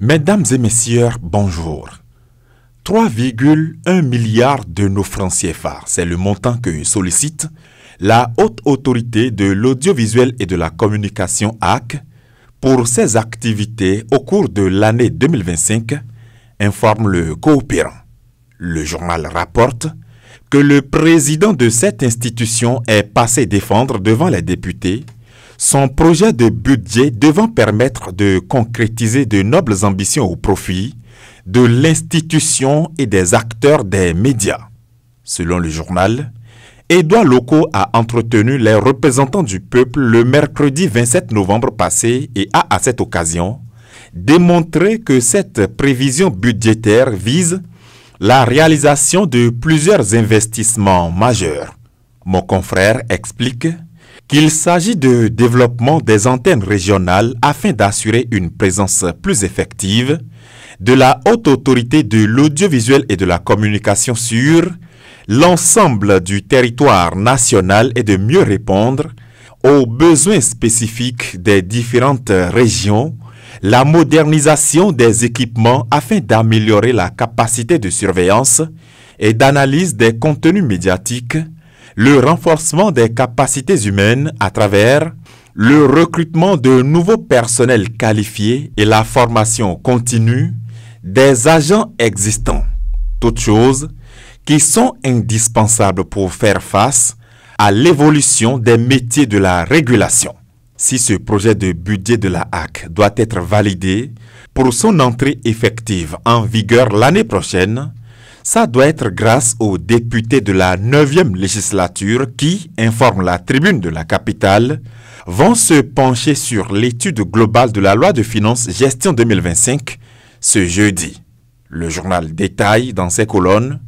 Mesdames et messieurs, bonjour. 3,1 milliards de nos francs CFA, c'est le montant que sollicite la Haute Autorité de l'Audiovisuel et de la Communication HAC pour ses activités au cours de l'année 2025, informe le coopérant. Le journal rapporte que le président de cette institution est passé défendre devant les députés son projet de budget devant permettre de concrétiser de nobles ambitions au profit de l'institution et des acteurs des médias. Selon le journal, Édouard Locaux a entretenu les représentants du peuple le mercredi 27 novembre passé et a à cette occasion démontré que cette prévision budgétaire vise la réalisation de plusieurs investissements majeurs. Mon confrère explique qu'il s'agit de développement des antennes régionales afin d'assurer une présence plus effective de la Haute Autorité de l'Audiovisuel et de la Communication sur l'ensemble du territoire national et de mieux répondre aux besoins spécifiques des différentes régions, la modernisation des équipements afin d'améliorer la capacité de surveillance et d'analyse des contenus médiatiques, le renforcement des capacités humaines à travers le recrutement de nouveaux personnels qualifiés et la formation continue des agents existants. Toutes choses qui sont indispensables pour faire face à l'évolution des métiers de la régulation. Si ce projet de budget de la HAC doit être validé pour son entrée effective en vigueur l'année prochaine, ça doit être grâce aux députés de la 9e législature qui, informe la tribune de la capitale, vont se pencher sur l'étude globale de la loi de finances gestion 2025 ce jeudi. Le journal détaille dans ses colonnes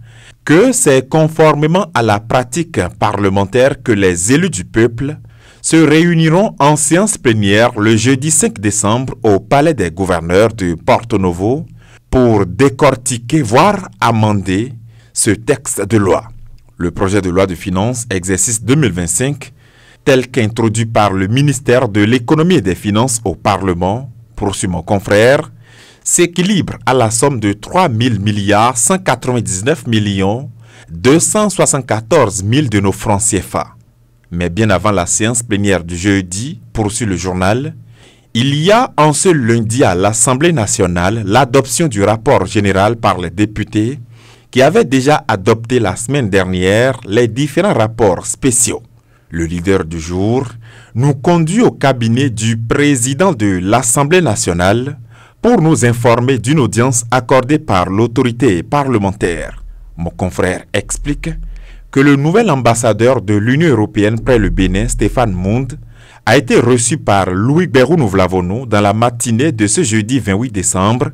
que c'est conformément à la pratique parlementaire que les élus du peuple se réuniront en séance plénière le jeudi 5 décembre au Palais des gouverneurs de Porto Novo pour décortiquer, voire amender ce texte de loi. Le projet de loi de finances exercice 2025, tel qu'introduit par le ministère de l'économie et des finances au Parlement, poursuit mon confrère, s'équilibre à la somme de 3 000 milliards 199 274 000 de nos francs CFA. Mais bien avant la séance plénière du jeudi, poursuit le journal, il y a en ce lundi à l'Assemblée nationale l'adoption du rapport général par les députés qui avaient déjà adopté la semaine dernière les différents rapports spéciaux. Le leader du jour nous conduit au cabinet du président de l'Assemblée nationale pour nous informer d'une audience accordée par l'autorité parlementaire. Mon confrère explique que le nouvel ambassadeur de l'Union européenne près le Bénin, Stéphane Mound, a été reçu par Louis Berounou-Vlavono dans la matinée de ce jeudi 28 décembre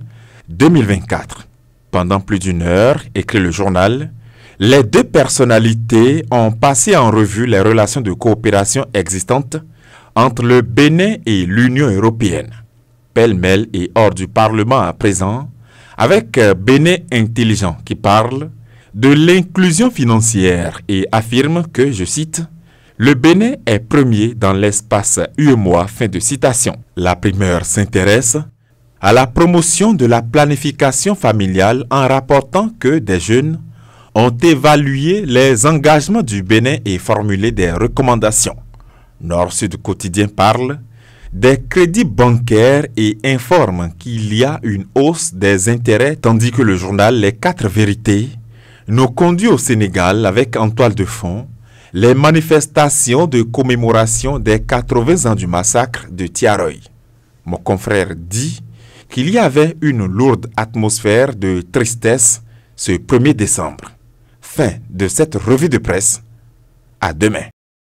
2024. Pendant plus d'une heure, écrit le journal, les deux personnalités ont passé en revue les relations de coopération existantes entre le Bénin et l'Union européenne. Pêle-mêle et hors du Parlement à présent, avec Bénin Intelligent qui parle de l'inclusion financière et affirme que, je cite, le Bénin est premier dans l'espace UEMOA, fin de citation. La primeur s'intéresse à la promotion de la planification familiale en rapportant que des jeunes ont évalué les engagements du Bénin et formulé des recommandations. Nord-Sud Quotidien parle des crédits bancaires et informe qu'il y a une hausse des intérêts tandis que le journal Les 4 Vérités nous conduit au Sénégal avec en toile de fond les manifestations de commémoration des 80 ans du massacre de Thiaroye. Mon confrère dit qu'il y avait une lourde atmosphère de tristesse ce 1er décembre. Fin de cette revue de presse. À demain.